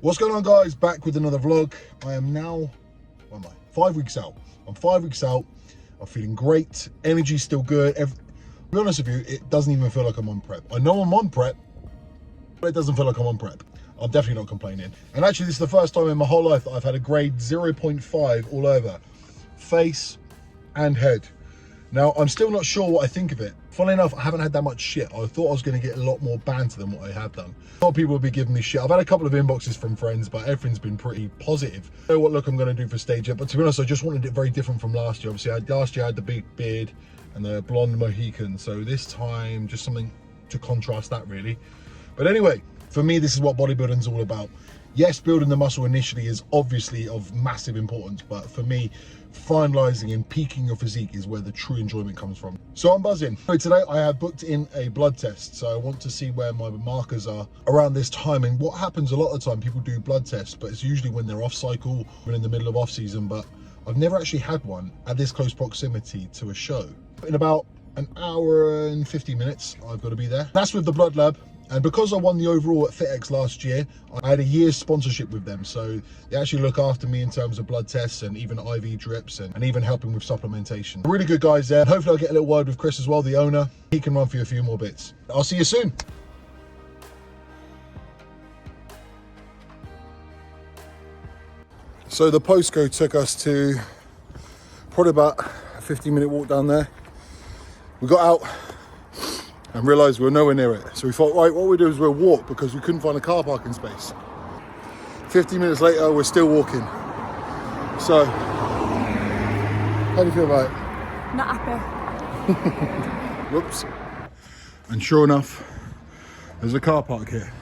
What's going on, guys? Back with another vlog. I am now, where am I? 5 weeks out. I'm 5 weeks out. I'm feeling great. Energy's still good. To be honest with you, it doesn't even feel like I'm on prep. I know I'm on prep, but it doesn't feel like I'm on prep. I'm definitely not complaining. And actually, this is the first time in my whole life that I've had a grade 0.5 all over. Face and head. Now, I'm still not sure what I think of it. Funnily enough, I haven't had that much shit. I thought I was going to get a lot more banter than what I have done. A lot of people will be giving me shit. I've had a couple of inboxes from friends, but everything's been pretty positive. I don't know what look I'm going to do for stage yet, but to be honest, I just wanted it very different from last year. Obviously, last year I had the big beard and the blonde Mohican, so this time, just something to contrast that, really. But anyway, for me, this is what bodybuilding's all about. Yes, building the muscle initially is obviously of massive importance, but for me, finalizing and peaking your physique is where the true enjoyment comes from. So I'm buzzing. So today I have booked in a blood test. So I want to see where my markers are around this time. And what happens a lot of the time, people do blood tests, but it's usually when they're off cycle, when in the middle of off season. But I've never actually had one at this close proximity to a show. In about an hour and 50 minutes, I've got to be there. That's with the blood lab. And because I won the overall at FitX last year, I had a year's sponsorship with them. So they actually look after me in terms of blood tests and even IV drips and even helping with supplementation. Really good guys there. Hopefully I'll get a little word with Chris as well, the owner. He can run for you a few more bits. I'll see you soon. So the postcode took us to probably about a 15-minute walk down there. We got out and realised we were nowhere near it. So we thought, right, what we do is we'll walk because we couldn't find a car parking space. 50 minutes later, we're still walking. So, how do you feel about it? Not happy. Whoops. And sure enough, there's a car park here.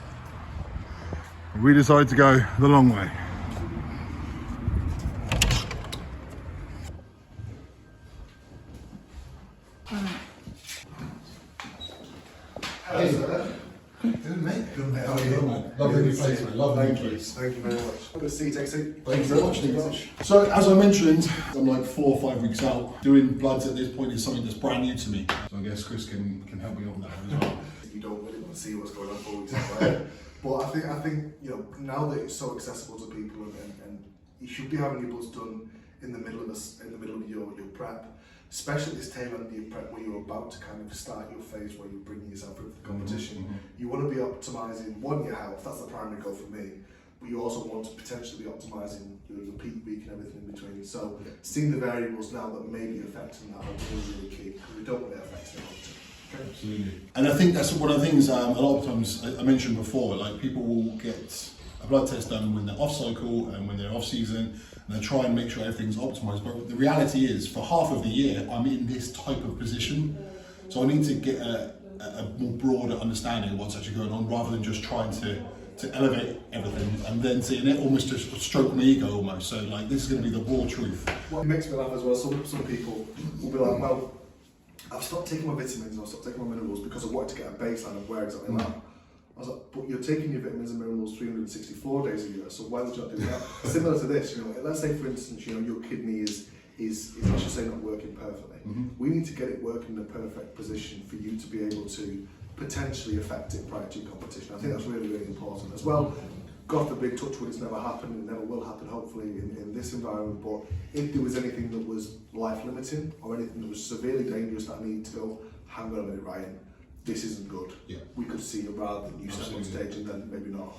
We decided to go the long way. Hey, good mate. Good mate, how are you, man? Lovely new place, mate. Lovely new place. Thank you very much. Good to see you, take a seat. Thank you very much, Nick. So, as I mentioned, I'm like 4 or 5 weeks out. Doing bloods at this point is something that's brand new to me. So I guess Chris can help me on that one as well. You don't really want to see what's going on 4 weeks out, right? But I think you know, now that it's so accessible to people, and you should be having your bloods done in the middle of your prep. Especially this tail end of your prep where you're about to kind of start your phase where you're bringing yourself into the competition. You want to be optimising, one, your health, that's the primary goal for me, but you also want to potentially be optimising your peak week and everything in between. So seeing the variables now that may be affecting that are really, really key, because we don't want it affecting it. Okay. Absolutely. And I think that's one of the things a lot of times I mentioned before, like people will get a blood test done when they're off cycle and when they're off season, and they try and make sure everything's optimized. But the reality is, for half of the year, I'm in this type of position. So I need to get a more broader understanding of what's actually going on, rather than just trying to elevate everything and then seeing it almost just stroke my ego almost. So like, this is going to be the raw truth. What makes me laugh as well, some people will be like, well, I've stopped taking my vitamins, I've stopped taking my minerals because I wanted to get a baseline of where exactly I'm at. I was like, but you're taking your vitamins and minerals 364 days a year, so why would you not do that? Similar to this, you know, let's say for instance, you know, your kidney is let's just say not working perfectly. We need to get it working in a perfect position for you to be able to potentially affect it prior to your competition. I think that's really, really important as well. God forbid, touch wood, it's never happened, it never will happen hopefully in this environment, but if there was anything that was life limiting or anything that was severely dangerous that I needed to go, hang on a minute, Ryan, this isn't good. Yeah. We could see it rather than you step on stage and then maybe not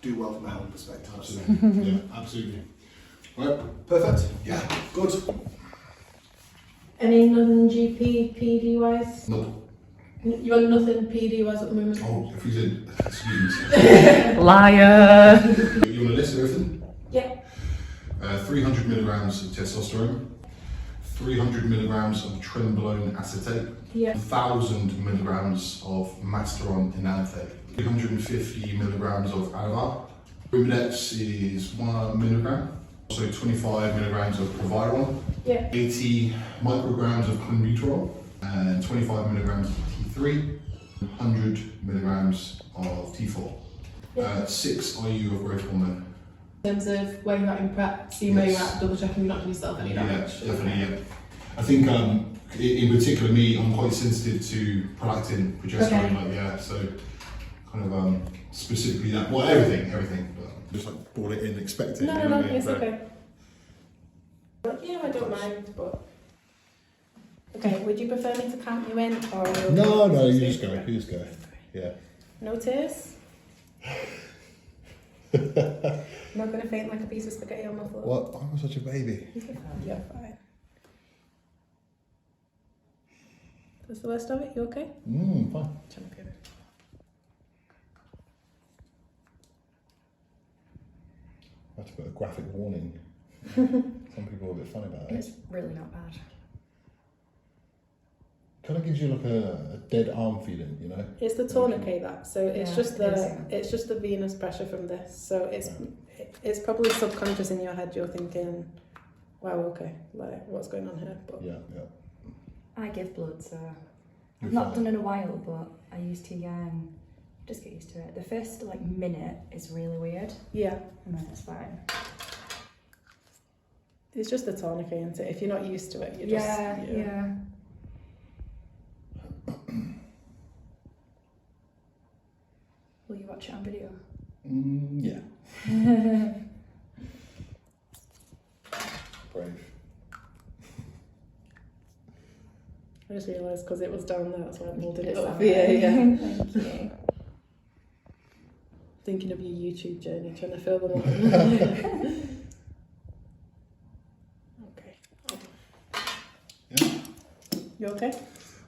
do well from a health perspective. Absolutely. Yeah, absolutely. Right. Perfect. Yeah, good. Any non-GP PD wise? No. You want nothing PD wise at the moment? Oh, if you did, excuse me. Liar. You want a list of everything? Yeah. 300 milligrams of testosterone, 300 milligrams of trenbolone acetate, 1,000 milligrams of masteron enanthate, 350 milligrams of Anavar. Rubidex is 1 milligram, so 25 milligrams of Proviron, 80 micrograms of clenbuterol, and 25 milligrams of T3, 100 milligrams of T4, 6 IU of growth hormone. In terms of where you're at in prep, see where you're at, double checking you're not doing yourself any damage. Yeah, definitely, yeah. I think in particular me, I'm quite sensitive to prolactin, progesterone, so kind of specifically that. Well, everything. But just like brought it in, expected. No, you know what I mean? it's But- okay. Yeah, I don't mind, but. Okay, would you prefer me to count you in or? No, you just go. You just go. Yeah. No tears? Not gonna faint like a piece of spaghetti on my floor. What? I'm such a baby. You're fine. That's the worst of it, you okay? Fine. Champion. I have to put a graphic warning. Some people are a bit funny about it. It's really not bad. Kind of gives you like a dead arm feeling, you know? It's the tourniquet that, so it's Yeah, just it the is, yeah. it's just the venous pressure from this. So it's probably subconscious in your head. You're thinking, wow, okay, like what's going on here? But Yeah. I give blood, so You're I've not fine. done in a while, but I used to just get used to it. The first like minute is really weird, yeah, and then it's fine. it's just the tourniquet, isn't it? If you're not used to it, you just Yeah. Will you watch it on video? Yeah. Brave. I just realised because it was down there, that's why I molded it It's up. that Yeah, way. yeah. Thank you. Thinking of your YouTube journey, trying to fill them up. Okay. Yeah. You okay?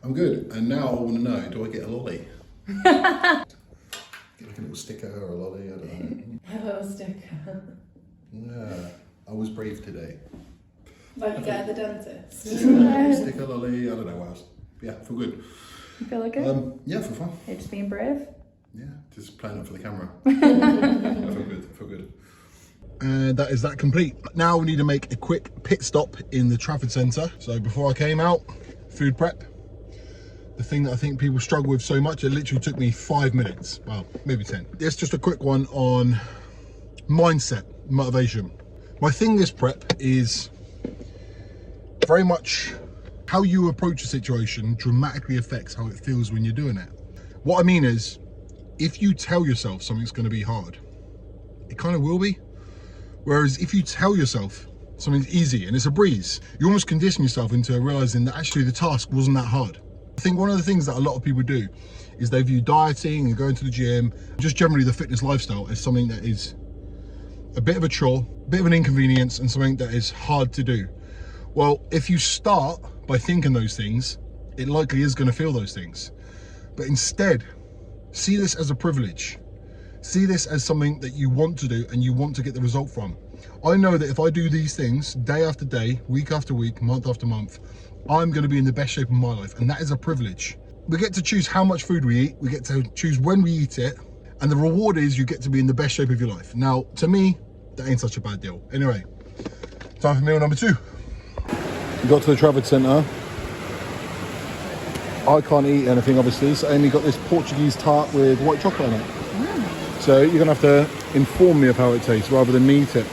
I'm good. And now I want to know, do I get a lolly? Get like a little sticker or a lolly, I don't know. Hello, sticker. Yeah. I was brave today. Like you get at the dentist. Sticker, lolly, I don't know what else. Yeah, feel good. You feel like it? Yeah, feel fine. You're just being brave? Yeah, just playing up for the camera. I feel good. And that is that complete. Now we need to make a quick pit stop in the Trafford Centre. So before I came out, food prep. The thing that I think people struggle with so much, it literally took me 5 minutes. Well, maybe 10. It's just a quick one on mindset, motivation. My thing this prep is very much how you approach a situation dramatically affects how it feels when you're doing it. What I mean is, if you tell yourself something's going to be hard, it kind of will be. Whereas if you tell yourself something's easy and it's a breeze, you almost condition yourself into realizing that actually the task wasn't that hard. I think one of the things that a lot of people do is they view dieting and going to the gym, just generally the fitness lifestyle, as something that is a bit of a chore, a bit of an inconvenience, and something that is hard to do. Well, if you start by thinking those things, it likely is going to feel those things. But instead, see this as a privilege. See this as something that you want to do and you want to get the result from. I know that if I do these things day after day, week after week, month after month, I'm going to be in the best shape of my life, and that is a privilege. We get to choose how much food we eat, we get to choose when we eat it, and the reward is you get to be in the best shape of your life. Now, to me, that ain't such a bad deal. Anyway, time for meal number 2. We got to the Trafford Centre. I can't eat anything, obviously, so I only got this Portuguese tart with white chocolate on it. So you're going to have to inform me of how it tastes rather than me eat it.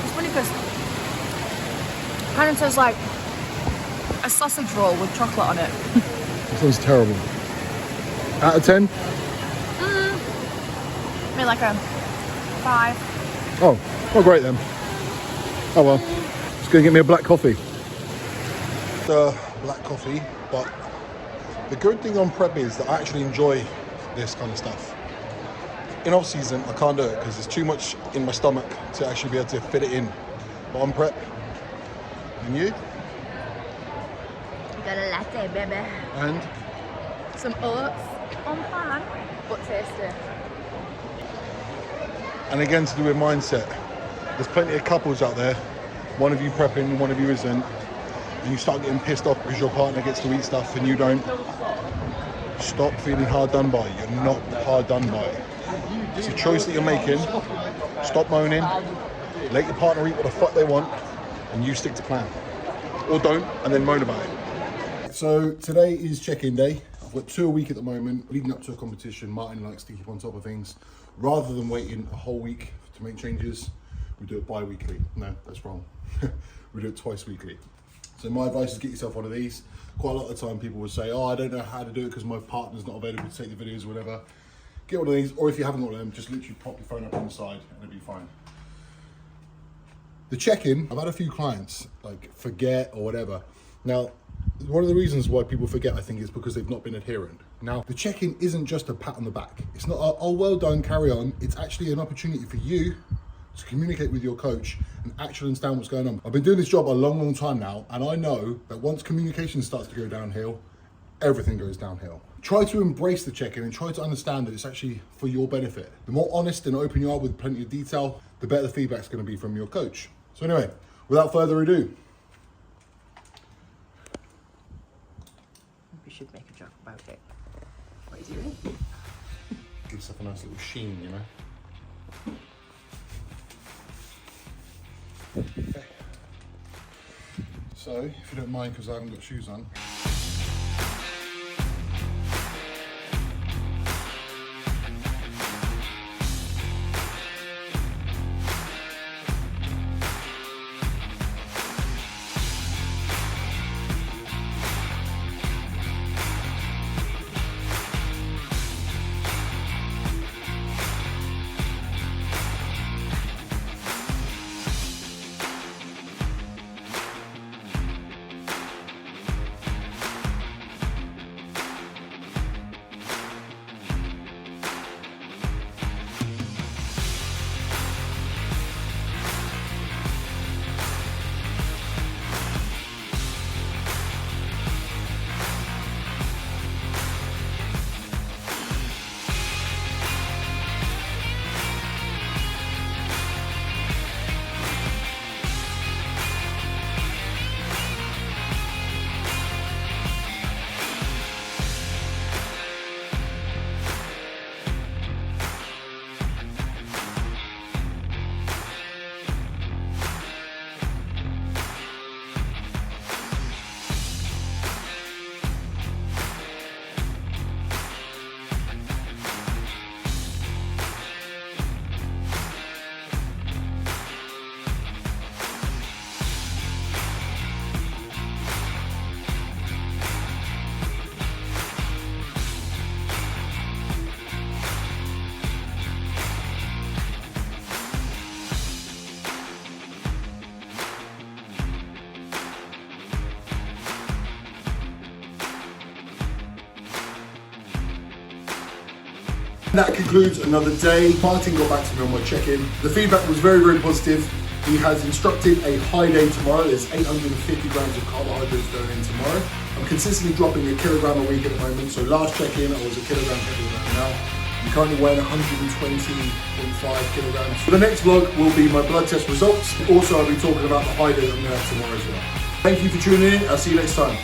It's funny because it kind of tastes like a sausage roll with chocolate on it. This one's terrible. Out of 10? I mean, like a 5. Oh, great then. Oh well, just gonna get me a black coffee. Black coffee, but the good thing on prep is that I actually enjoy this kind of stuff. In off season, I can't do it because there's too much in my stomach to actually be able to fit it in. But on prep, and you? Got a latte, baby. And? Some oats on pan, but tasty. And again, to do with mindset, there's plenty of couples out there, one of you prepping, one of you isn't, and you start getting pissed off because your partner gets to eat stuff and you don't. Stop feeling hard done by. You're not hard done by. It's a choice that you're making. Stop moaning, let your partner eat what the fuck they want, and you stick to plan. Or don't, and then moan about it. So today is check-in day. I've got 2 a week at the moment. Leading up to a competition, Martin likes to keep on top of things. Rather than waiting a whole week to make changes, we do it bi-weekly. No, that's wrong. We do it twice weekly. So my advice is get yourself one of these. Quite a lot of the time people will say, oh, I don't know how to do it because my partner's not available to take the videos or whatever. Get one of these, or if you haven't got one of them, just literally pop your phone up on the side and it'll be fine. The check-in, I've had a few clients like forget or whatever. Now, one of the reasons why people forget, I think, is because they've not been adherent. Now, the check-in isn't just a pat on the back. It's not a, oh, well done, carry on. It's actually an opportunity for you to communicate with your coach and actually understand what's going on. I've been doing this job a long, long time now, and I know that once communication starts to go downhill, everything goes downhill. Try to embrace the check-in and try to understand that it's actually for your benefit. The more honest and open you are with plenty of detail, the better the feedback's going to be from your coach. So anyway, without further ado, We should make a joke about it. What is it? give yourself a nice little sheen, you know. Okay. So, if you don't mind, because I haven't got shoes on. That concludes another day. Martin got back to me on my check-in. The feedback was very, very positive. He has instructed a high day tomorrow. There's 850 grams of carbohydrates going in tomorrow. I'm consistently dropping a kilogram a week at the moment. So last check-in, I was a kilogram heavier than now. I'm currently weighing 120.5 kilograms. For the next vlog will be my blood test results. Also, I'll be talking about the high day that I'm going to have tomorrow as well. Thank you for tuning in. I'll see you next time.